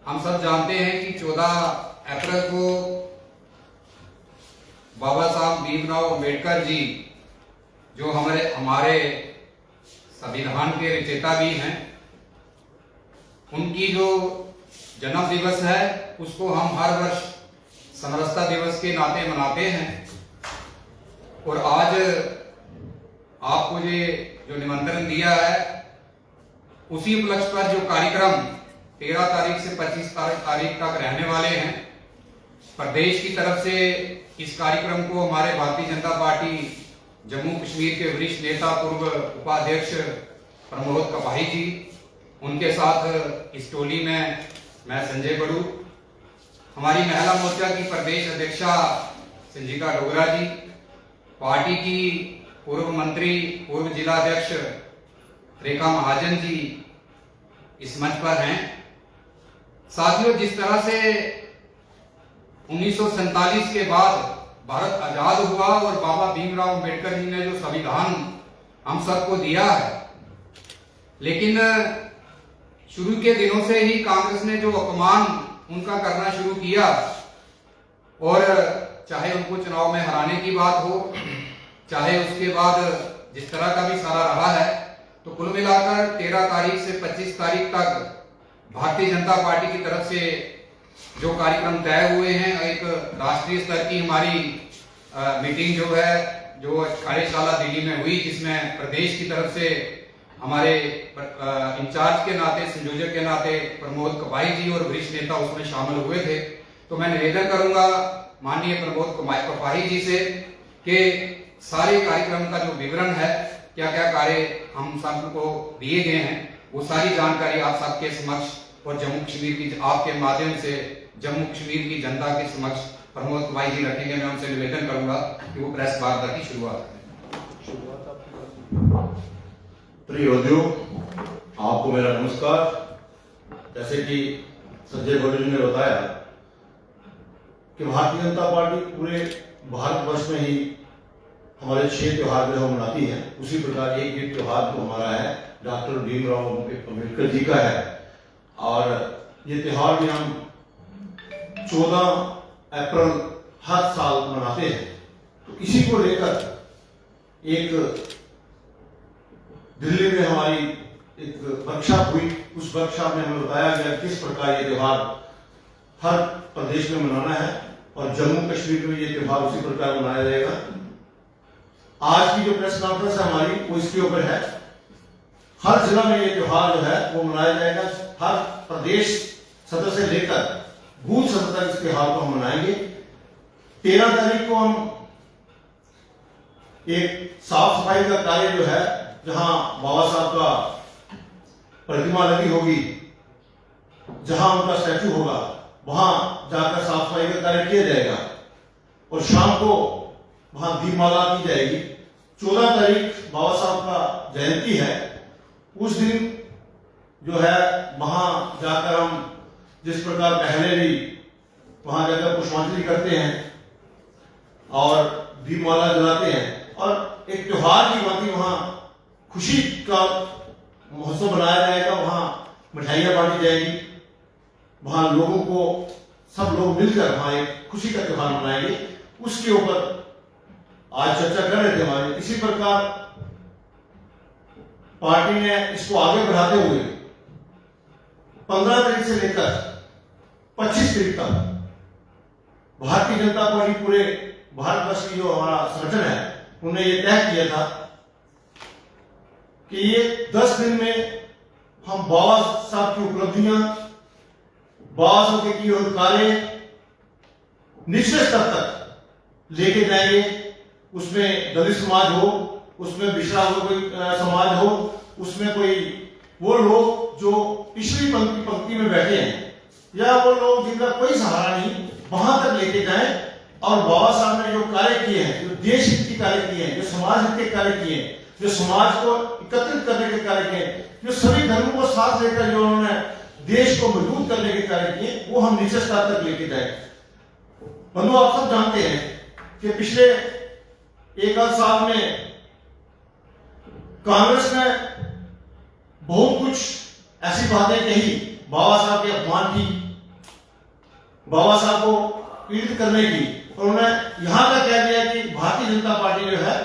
हम सब जानते हैं कि 14 अप्रैल को बाबा साहब भीमराव अम्बेडकर जी जो हमारे संविधान के रचयिता भी हैं, उनकी जो जन्म दिवस है उसको हम हर वर्ष समरसता दिवस के नाते मनाते हैं। और आज आपको ये जो निमंत्रण दिया है उसी उपलक्ष्य पर जो कार्यक्रम 13 तारीख से 25 तारीख तक रहने वाले हैं, प्रदेश की तरफ से इस कार्यक्रम को हमारे भारतीय जनता पार्टी जम्मू कश्मीर के वरिष्ठ नेता पूर्व उपाध्यक्ष प्रमोद कपाही जी, उनके साथ इस टोली में मैं संजय बड़ू, हमारी महिला मोर्चा की प्रदेश अध्यक्षा संजीका डोगरा जी, पार्टी की पूर्व मंत्री पूर्व जिला अध्यक्ष रेखा महाजन जी इस मंच पर हैं। साथियों, जिस तरह से 1947 के बाद भारत आजाद हुआ और बाबा भीमराव अम्बेडकर जी ने जो संविधान हम सबको दिया है, लेकिन शुरू के दिनों से ही कांग्रेस ने जो अपमान उनका करना शुरू किया, और चाहे उनको चुनाव में हराने की बात हो, चाहे उसके बाद जिस तरह का भी सारा रहा है, तो कुल मिलाकर 13 तारीख से 25 तारीख तक भारतीय जनता पार्टी की तरफ से जो कार्यक्रम तय हुए हैं, एक राष्ट्रीय स्तर की हमारी मीटिंग जो है जो कार्यशाला दिल्ली में हुई, जिसमें प्रदेश की तरफ से हमारे इंचार्ज के नाते, संयोजक के नाते प्रमोद कपाही जी और वरिष्ठ नेता उसमें शामिल हुए थे। तो मैं निवेदन करूंगा माननीय प्रमोद कपाही जी से कि सारे कार्यक्रम का जो विवरण है, क्या क्या कार्य हम सबको दिए गए हैं, वो सारी जानकारी आप सबके समक्ष और जम्मू कश्मीर की आपके माध्यम से जम्मू कश्मीर की जनता के समक्ष प्रमोद कपाही जी रखेंगे। मैं उनसे निवेदन करूंगा कि वो प्रेस वार्ता की शुरुआत करें। प्रिय बंधुओं, आपको मेरा नमस्कार। जैसे कि संजय बड़ू जी ने बताया कि भारतीय जनता पार्टी पूरे भारतवर्ष में ही हमारे 6 त्योहार जो मनाती है, उसी प्रकार एक भी त्योहार तो हमारा है डॉक्टर भीमराव अम्बेडकर जी का है। और ये त्योहार भी हम 14 अप्रैल हर साल मनाते हैं। तो इसी को लेकर एक दिल्ली में हमारी एक वर्कशॉप हुई। उस वर्कशॉप में हमें बताया गया किस प्रकार ये त्योहार हर प्रदेश में मनाना है, और जम्मू कश्मीर में ये त्योहार उसी प्रकार मनाया जाएगा। आज की जो प्रेस कॉन्फ्रेंस है हमारी, वो इसके ऊपर है। हर जिला में ये त्योहार जो है वो मनाया जाएगा। हर प्रदेश सदर से लेकर बूथ सदर तक इस त्योहार को हम मनाएंगे। 13 तारीख को हम एक साफ सफाई का कार्य जो है, जहां बाबा साहब का प्रतिमा लगी होगी, जहां उनका स्टैचू होगा, वहां जाकर साफ सफाई का कार्य किया जाएगा, और शाम को वहां दीपमाला की जाएगी। 14 तारीख बाबा साहब का जयंती है। उस दिन जो है वहां जाकर हम जिस प्रकार पहले भी वहां जाकर पुष्पांजलि करते हैं और दीपमाला जलाते हैं, और एक त्योहार की भांति वहां खुशी का महोत्सव मनाया जाएगा। वहां मिठाइयां बांटी जाएगी, वहां लोगों को सब लोग मिलकर वहां एक खुशी का त्योहार मनाएंगे। उसके ऊपर आज चर्चा कर रहे थे हमारे। इसी प्रकार पार्टी ने इसको आगे बढ़ाते हुए 15 तारीख से लेकर 25 तारीख तक भारतीय जनता पार्टी पूरे भारतवर्ष की जो हमारा संगठन है, उन्होंने ये तय किया था कि ये 10 दिन में हम बाबा साहब की उपलब्धियां, बाबा साहब के किए हुए कार्य निश्चित स्तर तक लेके जाएंगे। उसमें दलित समाज हो, उसमें पिछड़ा हुआ कोई समाज हो, उसमें कोई वो लोग जो पिछली पंक्ति में बैठे हैं, या वो लोग जिनका कोई सहारा नहीं, वहां तक लेके जाएं। और बाबा साहब ने जो कार्य किए हैं, जो देश हित के कार्य किए हैं, जो समाज हित के कार्य किए हैं, जो समाज को एकत्रित करने के कार्य किए, जो सभी धर्मों को साथ लेकर जो उन्होंने देश को मजबूत करने के कार्य किए, वो हम निश्चित स्तर तक लेके जाए। बंधु, आप सब जानते हैं कि पिछले 1 साल में कांग्रेस ने बहुत कुछ ऐसी बातें कही, बाबा साहब के अपमान की, बाबा साहब को पीड़ित करने की। और उन्होंने यहां तक कह दिया कि भारतीय जनता पार्टी जो है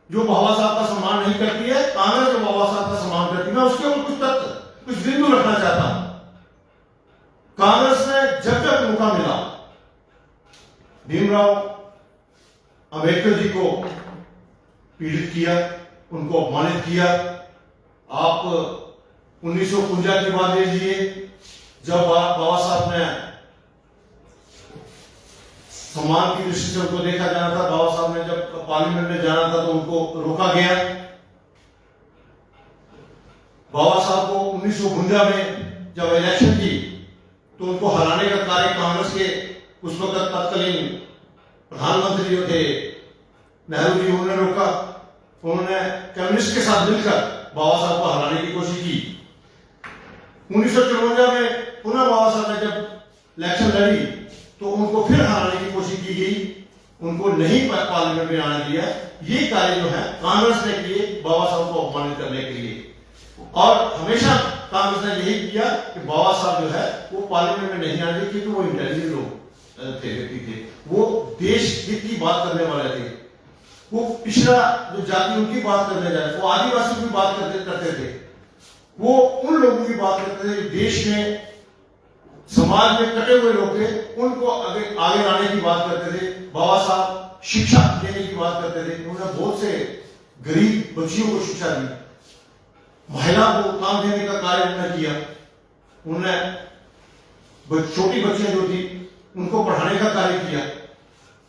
जो बाबा साहब का सम्मान नहीं करती है, कांग्रेस जो बाबा साहब का सम्मान करती है। मैं उसके ऊपर कुछ तथ्य, कुछ बिंदु रखना चाहता हूं। कांग्रेस ने जब जब मौका मिला भीमराव अंबेडकर जी को पीड़ित किया, उनको अपमानित किया। आप 1949 की बात ले लीजिए, जब बाबा साहब ने सम्मान की दृष्टि से उनको देखा जाना था, बाबा साहब ने जब पार्लियामेंट में जाना था तो उनको रोका गया। बाबा साहब को 1952 में जब इलेक्शन की तो उनको हराने का कार्य कांग्रेस के उस वक्त तत्कालीन प्रधानमंत्री जो थे नेहरू जी, उन्होंने रोका। उन्होंने कम्युनिस्ट के साथ मिलकर बाबा साहब को हराने की कोशिश की। 1954 में पुनः बाबा साहब ने जब इलेक्शन लड़ी तो उनको फिर हराने की कोशिश की गई, उनको नहीं पार्लियामेंट में आने दिया। ये कार्य जो है कांग्रेस ने किए बाबा साहब को अपमानित करने के लिए। और हमेशा कांग्रेस ने यही किया कि बाबा साहब जो है वो पार्लियामेंट में नहीं आने दिए, क्योंकि वो इंटेलिजेंट लोग थे, व्यक्ति थे, वो देश हित की बात करने वाले थे। वो पिछड़ा जो जाति उनकी बात करने जाए, वो आदिवासियों की बात करते थे, वो उन लोगों की बात करते थे जो देश में समाज में कटे हुए लोग थे, उनको आगे लाने की बात करते थे। बाबा साहब शिक्षा देने की बात करते थे। उन्होंने बहुत से गरीब बच्चियों को शिक्षा दी, महिला को काम देने का कार्य उन्होंने किया। उन्होंने छोटी बच्चियां जो थी उनको पढ़ाने का कार्य किया।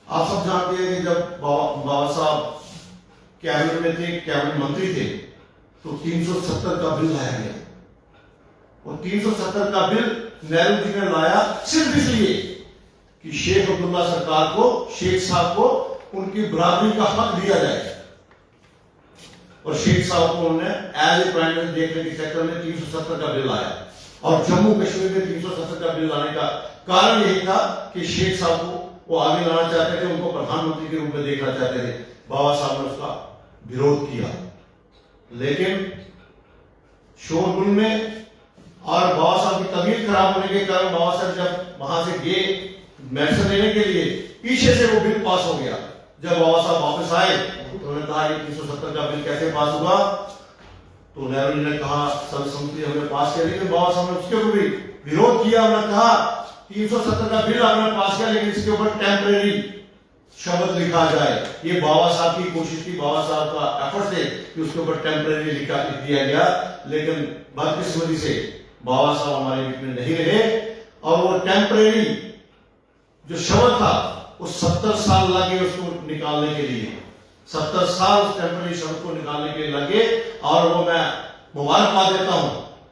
आप सब जानते हैं कि जब बाबा साहब कैबिनेट में थे, कैबिनेट मंत्री थे, तो 370 का बिल लाया गया। और 370 का बिल नेहरू जी ने लाया सिर्फ इसलिए कि शेख अब्दुल्ला सरकार को, शेख साहब को उनकी बराबरी का हक दिया जाए। और शेख साहब को उन्होंने एज ए प्राइम मिनिस्टर देखने के चक्कर में 370 का बिल लाया। और जम्मू कश्मीर में 370 का बिल लाने का कारण यही था कि शेख साहब को वो आगे लाना चाहते थे, उनको प्रधानमंत्री के रूप में देखना चाहते थे। बाबा साहब ने उसका विरोध किया, लेकिन शोरगुल में और बाबा साहब की तबीयत खराब होने के कारण बाबा साहब जब वहां से गए मेडिसिन लेने के लिए, पीछे से वो बिल पास हो गया। जब बाबा साहब वापस आए तो उन्होंने कहा ये 370 का बिल कैसे पास हुआ? तो नेहरू जी ने कहा सर्वसम्मति हमने पास किया, लेकिन बाबा साहब ने उसके ऊपर भी विरोध किया। उन्होंने कहा 370 का बिल आपने पास किया, लेकिन इसके ऊपर टेम्परेरी शब्द लिखा जाए। ये बाबा साहब की कोशिश थी, बाबा साहब का एफर्ट थे कि उसके ऊपर टेम्परेरी लिख दिया गया। लेकिन बदकिस्मती से बाबा साहब हमारे बीच में नहीं रहे, और वो टेम्परेरी जो शब्द था वो 70 साल लगे उसको निकालने के लिए। 70 साल उस टेम्परेरी शब्द को निकालने के लिए लगे। और वो मैं मुबारकबाद देता हूं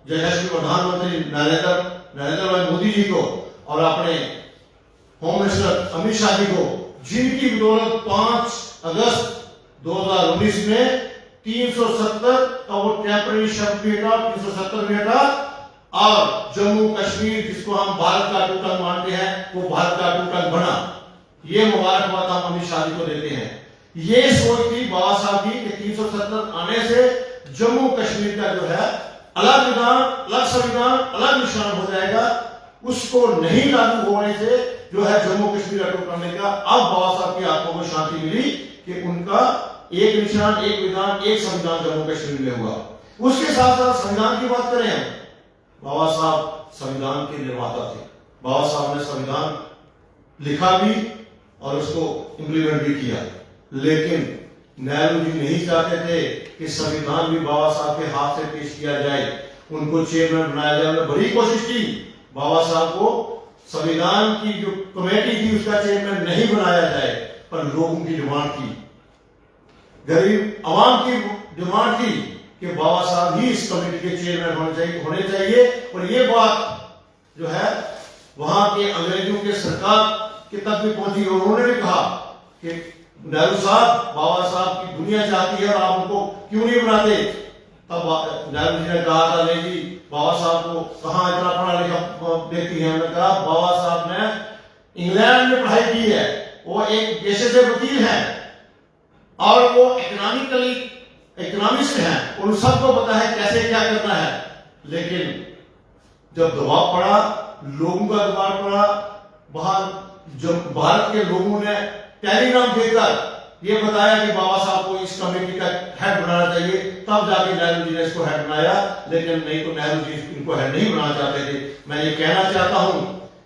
यशस्वी प्रधानमंत्री नरेंद्र भाई मोदी जी को और अपने होम मिनिस्टर अमित शाह जी को, जिनकी बदौलत 5 अगस्त 2019 में 370 का वो टेम्परेरी शब्द भी हटा, 370 भी हटा, और जम्मू कश्मीर जिसको हम भारत का टूटंग मानते हैं वो भारत का टूटंग बना। ये मुबारकबाद हम अमित शाह जी को देते हैं। ये सोच थी बाबा साहब की कि 370 आने से जम्मू कश्मीर का जो है अलग विधान, अलग संविधान, अलग निशान हो जाएगा। उसको नहीं लागू होने से जो है जम्मू कश्मीर अटूट करने का। अब बाबा साहब की आत्मा को शांति मिली कि उनका एक निशान, एक विधान, एक संविधान जम्मू कश्मीर में हुआ। उसके साथ साथ संविधान की बात करें हम, बाबा साहब संविधान के निर्माता थे। बाबा साहब ने संविधान लिखा भी और उसको इंप्लीमेंट भी किया, लेकिन नेहरू जी नहीं चाहते थे कि संविधान भी बाबा साहब के हाथ से पेश किया जाए, उनको चेयरमैन बनाया जाए। उन्होंने बड़ी कोशिश की बाबा साहब को संविधान की जो कमेटी थी उसका चेयरमैन नहीं बनाया जाए, पर लोगों की डिमांड थी, गरीब आवाम की डिमांड थी कि बाबा साहब ही इस कमेटी के चेयरमैन होने चाहिए। और ये बात जो है वहां के अंग्रेजों के सरकार के तक भी पहुंची और उन्होंने भी कहा कि नेहरू साहब, बाबा साहब की दुनिया चाहती है और आप उनको क्यों नहीं बनाते? तब नेहरू जी ने कहा था, नहीं जी, बाबा साहब को कहां इतना पढ़ा लिखा व्यक्ति है? उन्होंने कहा बाबा साहब ने इंग्लैंड में पढ़ाई की है, वो एक पेशे से वकील है और वो इकोनॉमिस्ट हैं, उन सबको पता है कैसे क्या करना है। लेकिन जब दबाव पड़ा, लोगों का दबाव पड़ा, वहां जो भारत के लोगों ने टेलीग्राम देकर ये बताया कि बाबा साहब को इस कमेटी का हेड बनाना चाहिए, तब जाके नेहरू जी ने इसको हेड बनाया, लेकिन नहीं तो नेहरू जी इनको हेड नहीं बनाना चाहते थे। मैं ये कहना चाहता हूं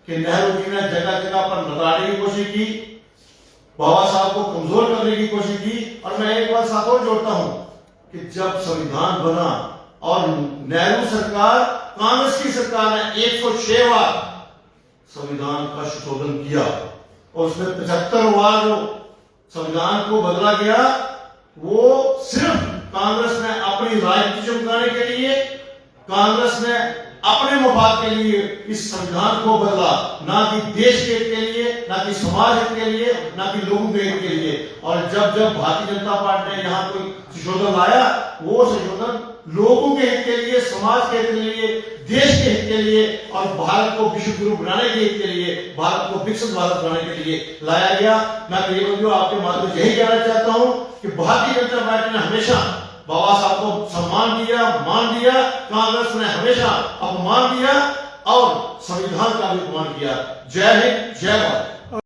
कि नेहरू जी ने जगह जगह पर लड़ाने की कोशिश की, बाबा साहब को कमजोर करने की कोशिश की। और मैं एक बात साथ और जोड़ता हूं कि जब संविधान बना और नेहरू सरकार, कांग्रेस की सरकार ने 106 बार संविधान का संशोधन किया और उसमें 75 बार जो संविधान को बदला गया, वो सिर्फ कांग्रेस ने अपनी राजनीति चमकाने के लिए, कांग्रेस ने अपने मफाद के लिए इस संविधान को बदला, ना कि देश के हित के लिए, ना कि समाज हित के लिए, ना कि लोगों के हित के लिए। और जब जब भारतीय जनता पार्टी ने यहाँ कोई संशोधन लाया, वो संशोधन लोगों के हित के लिए, समाज के हित के लिए, देश के हित के लिए और भारत को विश्व गुरु बनाने के हित के लिए, भारत को विकसित भारत बनाने के लिए लाया गया। मैं प्रिय बंधुओं, आपके माध्यम से यही कहना चाहता हूं कि भारतीय जनता पार्टी ने हमेशा बाबा साहब को सम्मान दिया, मान दिया, कांग्रेस ने हमेशा अपमान दिया और संविधान का भी अपमान किया। जय हिंद, जय भारत।